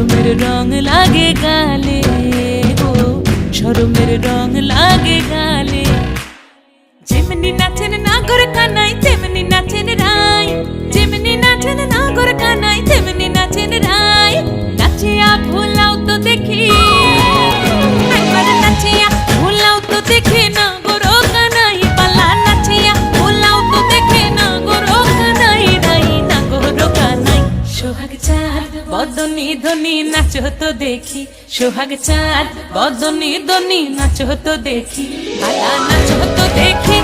শরমের রং লাগে গালে গো, শরমের রং লাগে গালে। যেমনি নাচেন নাগর কানাই তেমনি নাচেন রাই, যেমনি নাচেন নাগর কানাই তেমনি নাচেন রাই। নাচিয়া ভোলাও তো দেখি, একবার নাচিয়া ভোলাও তো দেখি নাগর কানাই পালা। নাচিয়া ভোলাও তো দেখি নাগর কানাই রাই, নাগর কানাই। সোহাগ চাঁদ বদনি ধনি নাচো তো দেখি, সোহাগ চাঁদ বদনি ধনি নাচো তো দেখি, পালা নাচো তো দেখি।